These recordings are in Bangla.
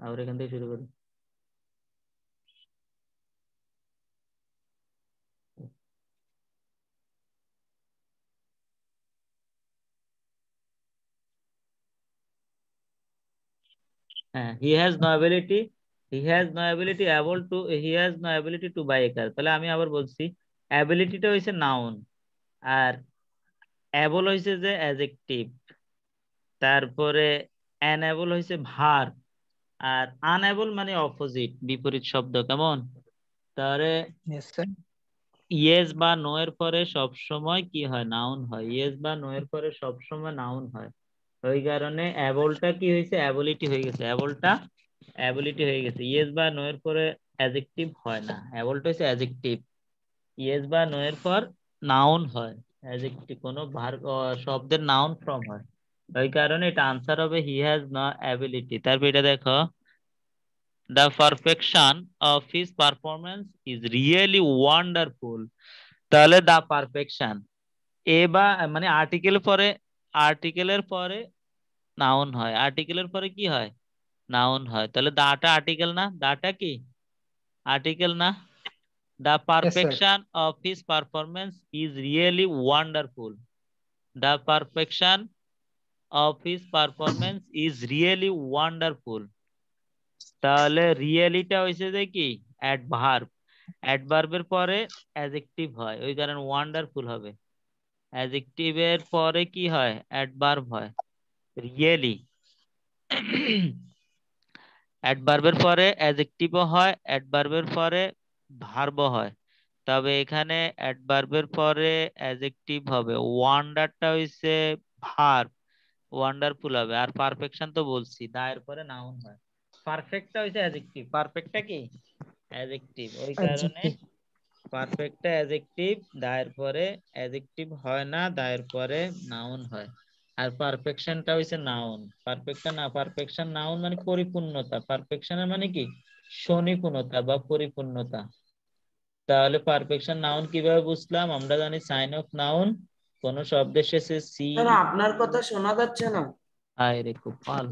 আবার এখান থেকে শুরু করি। হ্যাঁ, he has no ability to buy a car। তাহলে আমি আবার বলছি, অ্যাবিলিটিটা হইছে নাউন, আর অ্যাবল হইছে যে অ্যাডজেক্টিভ, তারপরে অ্যানএবল হইছে ভার্ব, আর আনএবল মানে অপোজিট, বিপরীত শব্দ। কেমন? তাহলে Yes, sir. ইয়েস বা নো এর পরে সব সময় কি হয়? নাউন হয়। ইয়েস বা নো এর পরে সব সময় নাউন হয়। ওই কারণে অ্যাবলটা কি হয়েছে? অ্যাবিলিটি হয়ে গেছে। অ্যাবলটা অ্যাবিলিটি হয়ে গেছে। ইয়েস বা নো এর পরে অ্যাডজেক্টিভ হয় না, অ্যাবলটা হচ্ছে অ্যাডজেক্টিভ। ইয়েস বা নো এর পর নাউন হয়, অ্যাডজেক্টিভ কোনো শব্দের নাউন ফর্ম হয়। ওই কারণে এটা আনসার হবে হি হ্যাজ নো অ্যাবিলিটি। তারপর এটা দেখো, the perfection of his performance is really wonderful। তাহলে দা পারফেকশন, এ বা মানে আর্টিকেলের পরে নাউন হয়, আর্টিকেলের পরে কি হয়? নাউন হয়। তাহলে দাটা আর্টিকেল না? দাটা কি আর্টিকেল না? দা Yes, sir. Perfection of his performance is really wonderful. The perfection of his performance is really wonderful. তাহলে রিয়েলিটা হয়েছে যে কি? অ্যাডভার্ব। অ্যাডভার্বের পরে অ্যাডজেক্টিভ হয়, ওই কারণে ওয়ান্ডারফুল হবে। অ্যাডজেক্টিভের পরে কি হয়? অ্যাডভার্ব হয়। রিয়েলি অ্যাডভার্বের পরে অ্যাডজেক্টিভও হয়, অ্যাডভার্বের পরে ভার্বও হয়। তবে এখানে অ্যাডভার্বের পরে অ্যাডজেক্টিভ হবে। ওয়ান্ডারটা হইছে ভার্ব, ওয়ান্ডারফুল হবে। আর পারফেকশন তো বলছি, দা এর পরে নাউন হয়। পারফেক্টটা হইছে অ্যাডজেক্টিভ, পারফেক্টটা কি অ্যাডজেক্টিভ। ওই কারণে Adjective. পারফেক্টটা অ্যাডজেক্টিভ, দা এর পরে অ্যাডজেক্টিভ হয় না, দা এর পরে নাউন হয়। আর পারফেকশনটা হইছে নাউন। পারফেকশন নাউন মানে পরিপূর্ণতা। পারফেকশনের মানে কি? সনিপূর্ণতা বা পরিপূর্ণতা। তাহলে পারফেকশন নাউন কিভাবে বুঝলাম? আমরা জানি সাইন অফ নাউন কোন শব্দের শেষে সি। স্যার আপনার কথা শোনা যাচ্ছে না। আয় রে কপাল,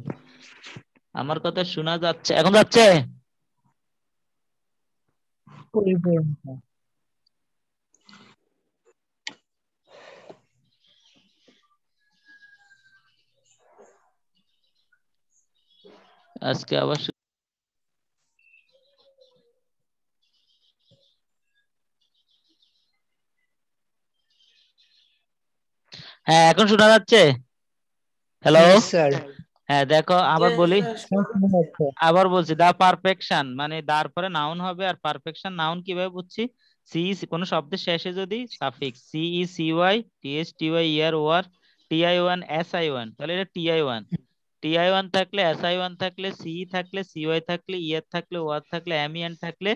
আমার কথা শোনা যাচ্ছে? এখন যাচ্ছে? পরিপূর্ণতা। আজকে আবার হ্যাঁ, এখন শোনা যাচ্ছে? হ্যালো? Yes, sir. হ্যাঁ, দেখো যে আবার বলি, স্যার এখন শোনা যাচ্ছে। আবার বলছি, দা পারফেকশন মানে দার পরে নাউন হবে। আর পারফেকশন নাউন কিভাবে বুঝছি? কোন শব্দের শেষে যদি suffix C E C Y T S T Y er or T I one S I one, তাহলে এটা T I one. T I one থাকলে, এস আই ওয়ান থাকলে, সি থাকলে, সি ওয়াই থাকলে, ইয়ার থাকলে, ওয়ার থাকলে, এম ই এন থাকলে,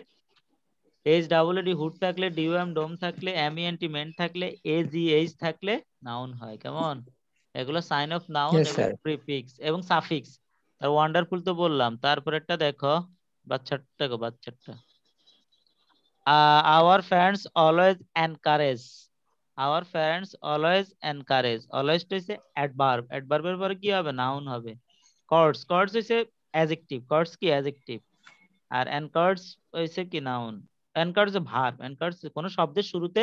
এইচ ডাবল ডি হুড থাকলে, ডি ও এম ডোম থাকলে, M E N T ment থাকলে, এ জি এইচ থাকলে নাউন হয়। কেমন? এগুলো সাইন অফ নাউন Yes, এবং sir. প্রিফিক্স এবং সাফিক্স। আর ওয়ান্ডারফুল তো বললাম। তারপরেরটা দেখো, বাচ্চাটা গো বাচ্চাটা, our friends always encourage. Our friends always encourage, always হইছে অ্যাডভার্ব, অ্যাডভার্বের পরে কি হবে? নাউন হবে। কর্ডস হইছে অ্যাডজেক্টিভ, কর্ডস কি অ্যাডজেক্টিভ। আর এনকার্ডস হইছে কি? নাউন। এনকার্ডস ভার্ব, এনকার্ডস কোন শব্দের শুরুতে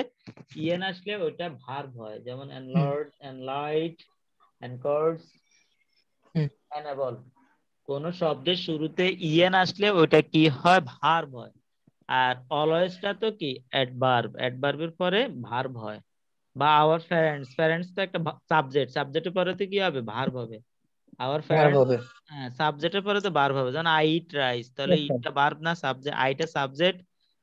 ইএন আসলে ওইটা ভার্ব হয়। যেমন Hmm. এনলার্জ, এনলাইট, এনকার্ডস, Hmm. এনেবল। কোন শব্দের শুরুতে ইএন আসলে ওইটা কি হয়? ভার্ব হয়। আর অলওয়েজটা তো কি? অ্যাডভার্ব, অ্যাডভার্বের পরে ভার্ব হয়। বা আওয়ার প্যারেন্টস, প্যারেন্টস তো একটা সাবজেক্ট, সাবজেক্টের পরে তো কি হবে? ভার্ব হবে। আওয়ার Verb প্যারেন্টস, হবে। হ্যাঁ, সাবজেক্টের পরে তো ভার্ব হবে। যেমন আই ইট রাইস, তাহলে Yes, sir. ইটটা ভার্ব না? সাবজেক্ট, আইটা সাবজেক্ট,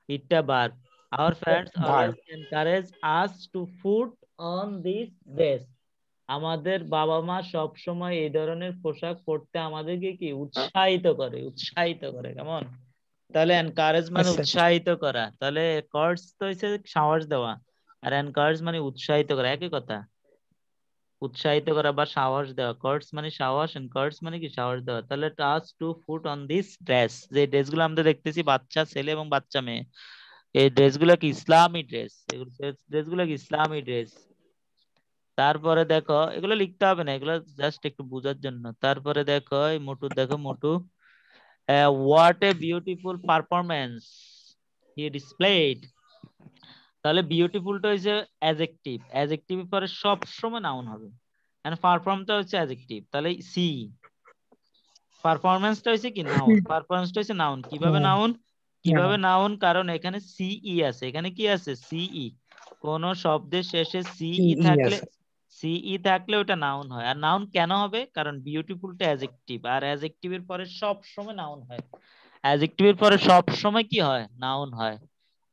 ইটটা verb. Our parents Verb. Always encourage us to put on this dress. আমাদের বাবা মা সব সময় এই ধরনের পোশাক পরতে আমাদেরকে কি উৎসাহিত করে, উৎসাহিত করে। কেমন? তাহলে এনকারেজ মানে Yes, sir. উৎসাহিত করা, তাহলে কর্স তো হচ্ছে সাহস দেওয়া, আর এনকারেজ মানে উৎসাহিত করা, একই কথা। উৎসাহিত করা বা সাহস দেওয়া, কর্স মানে সাহস, এন্ড কর্স মানে কি? সাহস দেওয়া। তাহলে touch to foot on this dress, যে ড্রেসগুলো আমরা দেখতেছি, বাচ্চা ছেলে এবং বাচ্চা মেয়ে, এই ড্রেসগুলো কি ইসলামী ড্রেস? ড্রেসগুলো কি ইসলামী ড্রেস? তারপরে দেখো, এগুলো লিখতে হবে না, এগুলো জাস্ট একটু বোঝার জন্য। তারপরে দেখো এই মোটু, দেখো মোটু, what a beautiful performance he displayed. তাহলে বিউটিফুলটা হচ্ছে অ্যাডজেক্টিভ, অ্যাডজেক্টিভ পরে সব সময় নাউন হবে, এন্ড পারফর্মটা হচ্ছে অ্যাডজেক্টিভ। তাহলে সি পারফরম্যান্সটা হচ্ছে কি নাউন, পারফরম্যান্সটা হচ্ছে নাউন। কিভাবে নাউন? কিভাবে নাউন? কারণ এখানে সিই আছে, এখানে কি আছে? সিই। কোন শব্দের শেষে সিই থাকলে, সিই থাকলে ওটা নাউন হয়। আর নাউন কেন হবে? কারণ বিউটিফুলটা অ্যাডজেক্টিভ, আর অ্যাডজেক্টিভের পরে সব সময় নাউন হয়। অ্যাডজেক্টিভের পরে সব সময় কি হয়? নাউন হয়।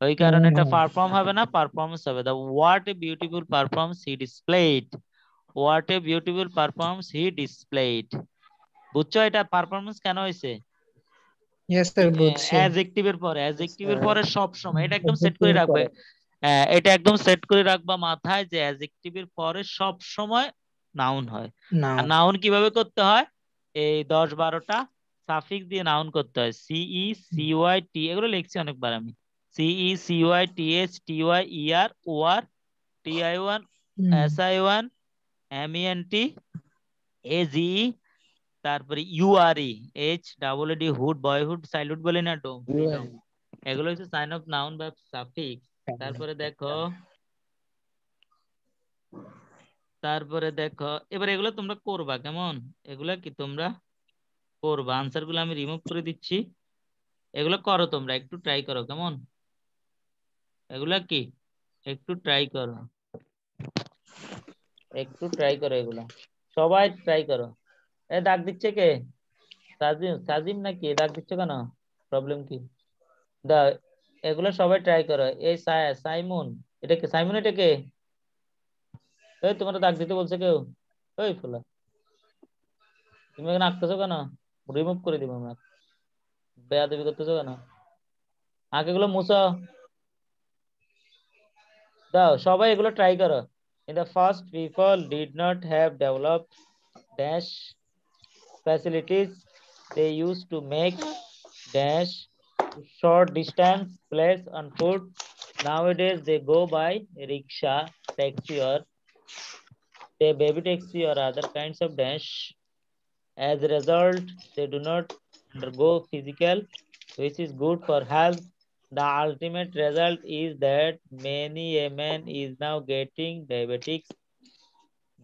ওই কারণে এটা পারফর্ম হবে না, পারফরম্যান্স হবে। দা what a beautiful performance he displayed, what a beautiful performance he displayed. বুঝছো এটা পারফরম্যান্স কেন হয়েছে? ইয়েস স্যার, বুঝছি। অ্যাডজেক্টিভের পরে, অ্যাডজেক্টিভের পরে সব সময়, এটা একদম সেট করে রাখবে। এটা একদম সেট করে রাখবা মাথায় যে অ্যাডজেক্টিভের পরে সব সময় নাউন হয়। আর নাউন কিভাবে করতে হয়? এই 10-12টা সাফিক্স দিয়ে নাউন করতে হয়। সিই, সিওয়াই, টি, এগুলো লিখছি অনেকবার আমি। CE, CY, TH, TY, ER, OR, TI, SI, MENT, AGE, তারপরে URE, H double ED, hood, boyhood, childhood বলি না, ডোম, ফ্রিডম, এগুলো হচ্ছে সাইন অফ নাউন বা সাফিক্স। তারপরে দেখো, তারপরে দেখো এবার এগুলো তোমরা করবা কেমন? এগুলা কি তোমরা করবা? আনসার গুলো আমি রিমুভ করে দিচ্ছি, এগুলো করো তোমরা, একটু ট্রাই করো কেমন? এগুলা কি একটু ট্রাই করো, একটু ট্রাই করো, এগুলা সবাই ট্রাই করো। এ দাগ দিচ্ছে কে? সাজিম, সাজিম নাকি? দাগ দিচ্ছ কেন? প্রবলেম কি? দা এগুলো সবাই ট্রাই করো। এই সাইমন, এটা কে? সাইমন এটা কে? এই তোমার দাগ দিতে বলছে কেউ? ওই ফুলা, তুমি এখানে আঁকতেছো কেন? রিমুভ করে দিব আমরা। বেয়াদবি করতেছো কেন? আগে এগুলো মুছো দাও, সবাই এগুলো ট্রাই করো। In the first, people did not have developed dash facilities. They used to make dash short distance place on foot. Nowadays, they go by rickshaw, taxi, or they baby taxi or other kinds of dash. As a result, they do not undergo physical, which is good for health. The ultimate result is that many a man is now getting diabetics.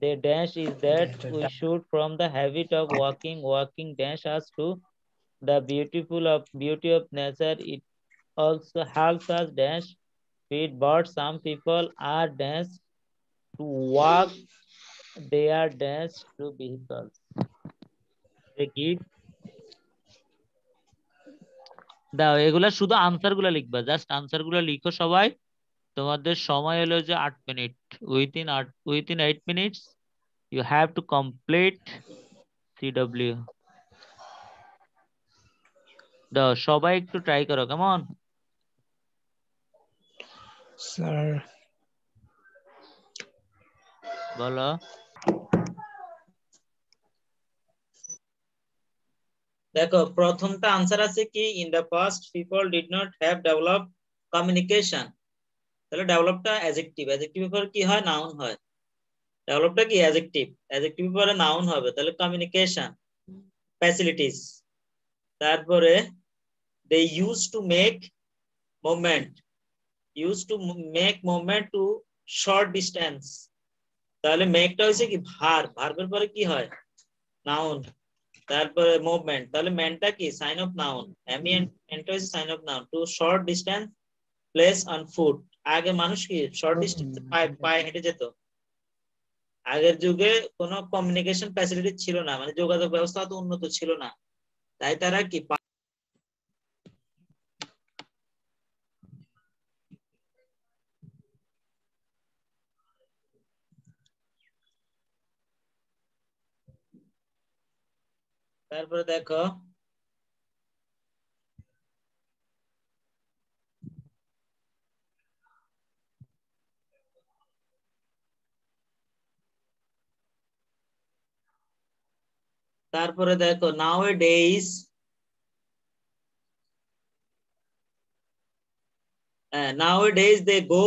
The dash is that we should from the habit of walking dash us to the beauty of nature. It also helps us dash feed birds. Some people are dash to walk, they are dash to vehicles. They give দাও, এগুলা শুধু আনসার গুলা লিখবা, জাস্ট আনসার গুলা লিখো সবাই। তোমাদের সময় হলো যে 8 minute. Within 8 minutes you have to complete CW. দাও সবাই একটু ট্রাই করো কেমন? স্যার বলো। দেখো প্রথমটা আনসার আছে কি, in the past people did not have developed communication. তাহলে ডেভেলপটা অ্যাডজেক্টিভ, অ্যাডজেক্টিভ পরে কি হয়? নাউন হয়। ডেভেলপটা কি? অ্যাডজেক্টিভ, অ্যাডজেক্টিভ পরে নাউন হবে, তাহলে কমিউনিকেশন ফ্যাসিলিটিস। তারপরে they use to make movement, use to make movement to short distance. তাহলে মেকটা হচ্ছে কি? ভার্বের পরে কি হয়? নাউন। তারপরে মুভমেন্ট, তাহলে ম্যানটা কি? Sign of noun. এমইএনটা হচ্ছে sign of noun. To short distance place on foot. আগে মানুষ কি শর্ট ডিস্টেন্স পায়ে হেঁটে যেত। আগের যুগে কোনো কমিউনিকেশন ফ্যাসিলিটি ছিল না, মানে যোগাযোগ ব্যবস্থা তো উন্নত ছিল না, তাই তারা কি তারপরে দেখো nowadays they go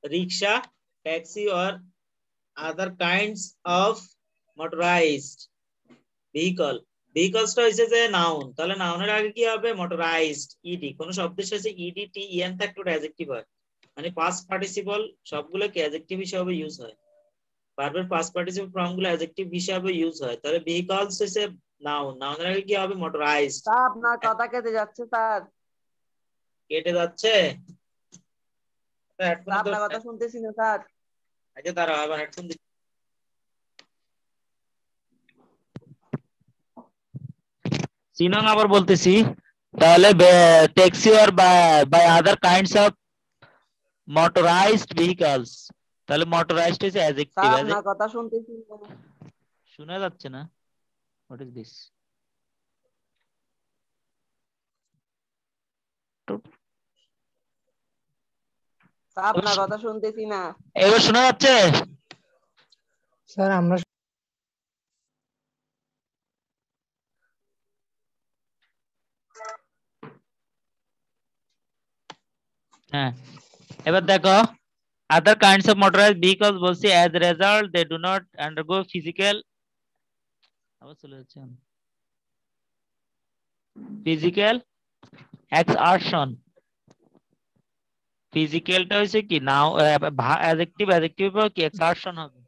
rickshaw, taxi, or other kinds of motorized vehicle. ভেহিকলসটা হইছে যে নাউন, তাহলে নাউনের আগে কি হবে? Motorized ED. কোন শব্দের শেষে ইডি টি ইএন থাকলে ওটা অ্যাডজেক্টিভ হয়, মানে পাস্ট পার্টিসিপল সবগুলো কি অ্যাডজেক্টিভ হিসেবে ইউজ হয়, ভার্বের পাস্ট পার্টিসিপল ফর্ম গুলো অ্যাডজেক্টিভ হিসেবে ইউজ হয়। তাহলে ভেহিকলস হইছে নাউন, নাউনের আগে কি হবে? মোটরাইজড। তা আপনার কথা কেটে যাচ্ছে স্যার। কেটে যাচ্ছে? হেডফোন আপনার কথা শুনতেছি না স্যার। আচ্ছা দাঁড়াও, আবার হেডফোন দিচ্ছি। চিনং আবার বলতেছি, তাহলে taxi or by other kinds of motorized vehicles, তাহলে মোটরাইজড ইজ অ্যাডজেক্টিভ। স্যার আপনার কথা শুনতেছি না। শোনা যাচ্ছে না? What is this? স্যার আপনার কথা শুনতেছি না। এবার শোনা যাচ্ছে? স্যার আমরা হ্যাঁ, এবার দেখো, other kinds of motorized vehicles বলছি as a result they do not undergo physical, আবার চলে যাচ্ছে, physical exertion। ফিজিক্যালটা হইছে কি নাও অ্যাডজেক্টিভ, অ্যাডজেক্টিভ কি এক্সারশন হবে।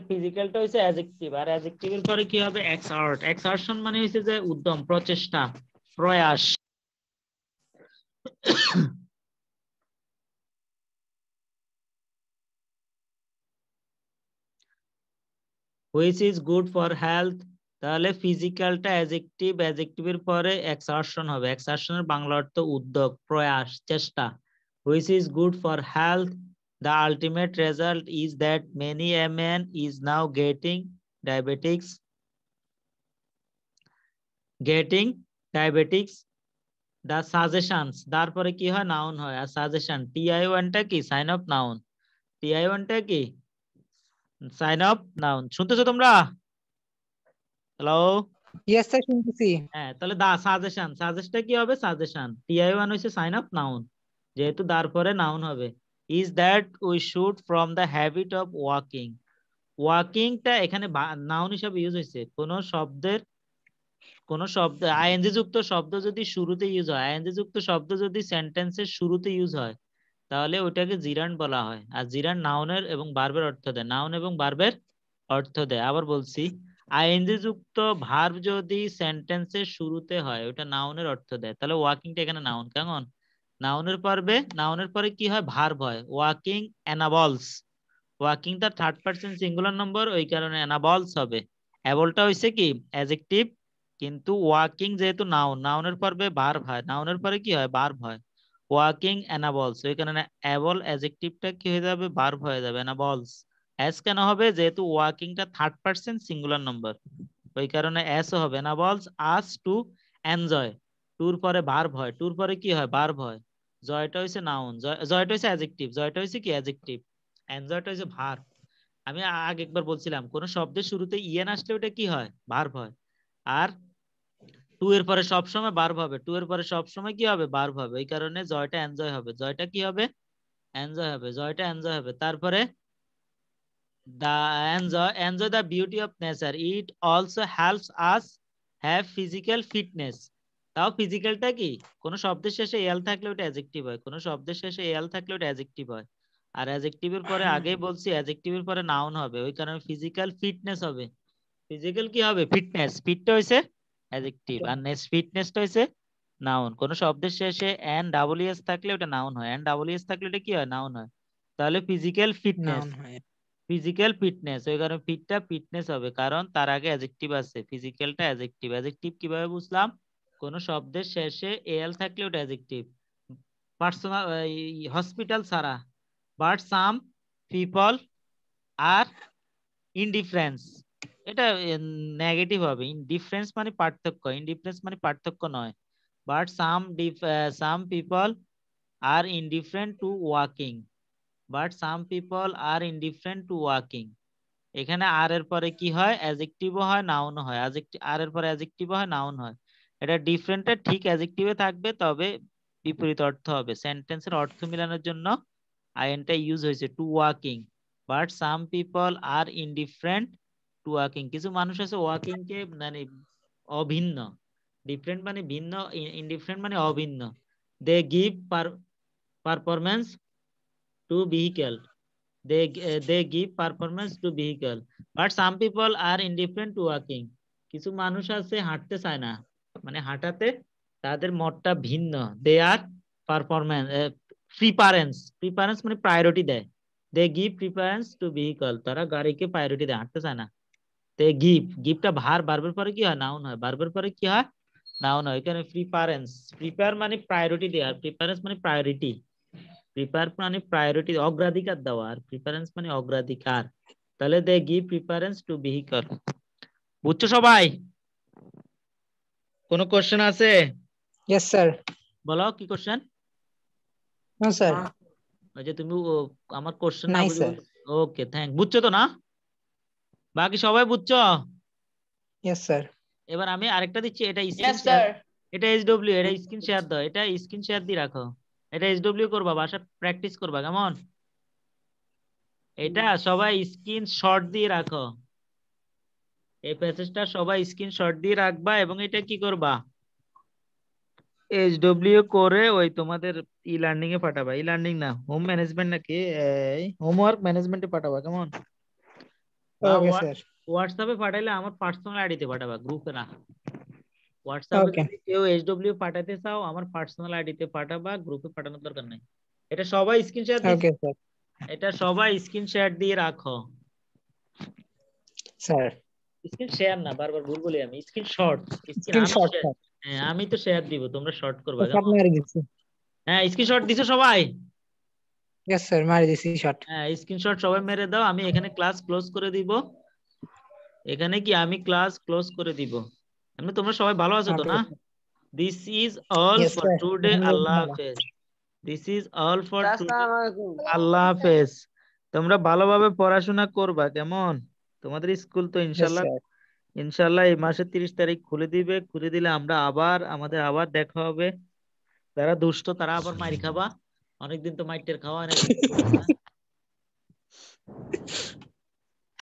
ফিজিক্যালটা হইছে অ্যাডজেক্টিভ, আর অ্যাডজেক্টিভের পরে কি হবে? এক্সার্ট। এক্সারশন মানে হইছে যে উদ্যম, প্রচেষ্টা, প্রয়াস। Which is good for health, তাহলে ফিজিক্যালটা অ্যাডজেক্টিভ, অ্যাডজেক্টিভের পরে এক্সারশন হবে। এক্সারশনের বাংলা অর্থ উদ্যোগ, প্রয়াস, চেষ্টা। Which is good for health, the ultimate result is that many a man is now getting diabetics, the suggestions, তারপরে কি হয়? নাউন হয়। আর সাজেশন TI1 টা কি? Sign of noun. TI1 টা কি? Sign of noun. শুনতেছো তোমরা? হ্যালো? ইয়েস স্যার শুনতেছি। হ্যাঁ, তাহলে দা সাজেশন, সাজেস্টটা কি হবে? সাজেশন। TI1 হইছে সাইন অফ নাউন, যেহেতু তারপরে নাউন হবে। Is that we should from the habit of walking. ওয়াকিংটা এখানে নাউন হিসাবে ইউজ হয়েছে। কোন শব্দ আইএনজি যুক্ত শব্দ যদি শুরুতে ইউজ হয়, আইএনজি যুক্ত শব্দ যদি সেন্টেন্সের শুরুতে ইউজ হয়, তাহলে ওটাকে জিরান্ড বলা হয়। আর জিরান্ড নাউনের এবং ভার্বের অর্থ দেয়, নাউন এবং ভার্বের অর্থ দেয়। আবার বলছি, আইএনজি যুক্ত ভার্ব যদি সেন্টেন্সের শুরুতে হয়, ওটা নাউনের অর্থ দেয়। তাহলে ওয়াকিংটা এখানে নাউন। কেমন? নাউনের পরে কি হয়? ভার্ব হয়। ওয়াকিং এনাবলস, ওয়াকিং তার থার্ড পারসন সিঙ্গুলার নম্বর, ওই কারণে এনাবলস হবে। অ্যাবলটা হইছে কি? অ্যাডজেক্টিভ, কিন্তু ওয়াকিং যেহেতু নাউন, নাউনের পরে ভার্ব হয়, নাউনের পরে কি হয়? ভার্ব হয়। ওয়াকিং এনাবলস, ওই কারণে অ্যাবল অ্যাডজেক্টিভটা কি হয়ে যাবে? ভার্ব হয়ে যাবে, এনাবলস। অ্যাস কেন হবে? যেহেতু ওয়াকিংটা থার্ড পারসন সিঙ্গুলার নম্বর, ওই কারণে অ্যাস হবে। এনাবলস আস টু এনজয়, টুর পরে ভার্ব হয়, টুর পরে কি হয়? ভার্ব হয়। জয়টা হইছে নাউন, জয়টা হইছে অ্যাডজেক্টিভ, জয়টা হইছে কি? অ্যাডজেক্টিভ। এনজয়টা হইছে ভার্ব। আমি আগে একবার বলছিলাম, কোন শব্দের শুরুতে ইএন আসলে ওটা কি হয়? ভার্ব হয়। আর টু এর পরে সবসময় ভার্ব হবে, টু এর পরে সবসময় কি হবে? ভার্ব হবে। এই কারণে জয়টা এনজয় হবে, জয়টা কি হবে? এনজয় হবে, জয়টা এনজয় হবে। তারপরে enjoy the beauty of nature, it also helps us have physical fitness। তাও ফিজিক্যালটা কি? কোন শব্দের শেষে এল থাকলে ওটা অ্যাডজেক্টিভ হয়, কোন শব্দের শেষে এল থাকলে ওটা অ্যাডজেক্টিভ হয়। আর অ্যাডজেক্টিভের পরে আগেই বলছি অ্যাডজেক্টিভের পরে নাউন হবে, ওই কারণে ফিজিক্যাল ফিটনেস হবে। ফিজিক্যাল কি হবে? ফিটনেস। ফিটটা হইছে অ্যাডজেক্টিভ, আর ফিটনেসটা হইছে নাউন। কোন শব্দের শেষে এন ডাবল এস থাকলে ওটা নাউন হয়, এন ডাবল এস থাকলে ওটা কি হয়? নাউন হয়। তাহলে ফিজিক্যাল ফিটনেস, নাউন হয়। ফিজিক্যাল ফিটনেস, ওই কারণে ফিটটা ফিটনেস হবে, কারণ তার আগে অ্যাডজেক্টিভ আছে। ফিজিক্যালটা অ্যাডজেক্টিভ। অ্যাডজেক্টিভ কিভাবে বুঝলাম? কোন শব্দের শেষে এল থাকলে ওটা অ্যাডজেক্টিভ। পার্সোনাল, হসপিটাল ছাড়া, but some people are indifference, এটা নেগেটিভ হবে। ইনডিফারেন্স মানে পার্থক্য, ইনডিফারেন্স মানে পার্থক্য নয়। But some people are indifferent to walking, but some people are indifferent to walking. এখানে আর এর পরে কি হয়? অ্যাডজেক্টিভও হয়, নাউনও হয়। আর এর পরে অ্যাডজেক্টিভও হয়, নাউন হয়। এটা ডিফারেন্টটা ঠিক অ্যাডজেক্টিভে থাকবে, তবে বিপরীত অর্থ হবে। সেন্টেন্সের অর্থ মেলানোর জন্য আইএনটা ইউজ হয়েছে, to walking. But some people are indifferent to walking. কিছু মানুষ আছে ওয়াকিং কে মানে অভিন্ন, ডিফারেন্ট মানে ভিন্ন, ইনডিফারেন্ট মানে অভিন্ন। They give performance to vehicle, they give performance to vehicle, but some people are indifferent to walking. কিছু মানুষ আছে হাঁটতে চায় না, মানে হাঁটাতে তাদের মতটা ভিন্ন। they are performance preference মানে প্রায়োরিটি দেয়। they give preference to vehicle, তারা গাড়িকে প্রায়োরিটি দেয়, হাঁটতে চায় না। they giveটা ভার্বের পরে কি হয়, নাউন হয়। ভার্বের পরে কি হয়, নাউন হয়। এখানে প্রিপার মানে প্রায়োরিটি দেয়, আর প্রিফারেন্স মানে প্রায়োরিটি। প্রিপার মানে প্রায়োরিটি, অগ্রাধিকার দেওয়া, আর প্রিফারেন্স মানে অগ্রাধিকার। তাহলে they give preference to vehicle. বুঝছো সবাই? কোনো কোশ্চেন আছে? Yes, sir. বলো কি কোশ্চেন? No, sir. ওই যে তুমি আমার কোশ্চেন না নাই, বুঝে sir. Okay thank. বুঝছো তো না? বাকি সবাই বুঝছো? Yes, sir. এবার আমি আরেকটা দিচ্ছি, এটা স্ক্রিন Yes, শেয়ার, sir. এটা এইচডব্লিউ, এটা স্ক্রিন শেয়ার দাও, এটা স্ক্রিন শেয়ার দিয়ে রাখো। এটা এইচডব্লিউ করবা, বাসা প্র্যাকটিস করবা, কেমন? এটা সবাই স্ক্রিন শট দিয়ে রাখো, এই প্যাসেজটা সবাই স্ক্রিনশট দিয়ে রাখবা, এবং এটা কি করবা, এইচডব্লিউ করে ওই তোমাদের ই লার্নিং এ পাঠাবা। ই লার্নিং না, হোম ম্যানেজমেন্ট নাকি হোমওয়ার্ক ম্যানেজমেন্টে পাঠাবা, কেমন? বা Okay, sir. হোয়াটসঅ্যাপে পাঠাইলে আমার পার্সোনাল আইডিতে পাঠাবা, গ্রুপে না। হোয়াটসঅ্যাপে Okay. যদি কেউ এইচডব্লিউ পাঠাতে চাও আমার পার্সোনাল আইডিতে পাঠাবা, গ্রুপে পাঠানোর দরকার নাই। এটা সবাই স্ক্রিনশট দিছি, Okay, sir. এটা সবাই স্ক্রিনশট দিয়ে রাখো। Sir. স্ক্রিন শেয়ার না, বারবার ভুল বলি আমি, স্ক্রিনশট। Screenshot, sir. হ্যাঁ আমি তো শেয়ার দিব, তোমরা শর্ট করবা, Shot কেমন? মারি দিছি। হ্যাঁ স্ক্রিনশট দিছো সবাই? Yes, sir. মারি দিছি shot. হ্যাঁ স্ক্রিনশট সবাই মেরে দাও, আমি এখানে ক্লাস ক্লোজ করে দিব। এখানে কি আমি ক্লাস ক্লোজ করে দিব। এমনি তোমরা সবাই ভালো আছো তো Okay, না? sir. This is all Yes, for sir. Today, আল্লাহ আলহামদুলিল্লাহ। হাফেজ। This is all for today, আসসালামু আলাইকুম। আল্লাহ হাফেজ। তোমরা ভালোভাবে পড়াশোনা করবা, কেমন? তোমাদের স্কুল তো Yes, ইনশাল্লাহ sir. ইনশাল্লাহ এই মাসের 30 তারিখ খুলে দিবে। খুলে দিলে আমরা আমাদের আবার দেখা হবে। যারা দুষ্ট তারা আবার মাইর খাবা, অনেকদিন তো মাইটের খাওয়া হয় না।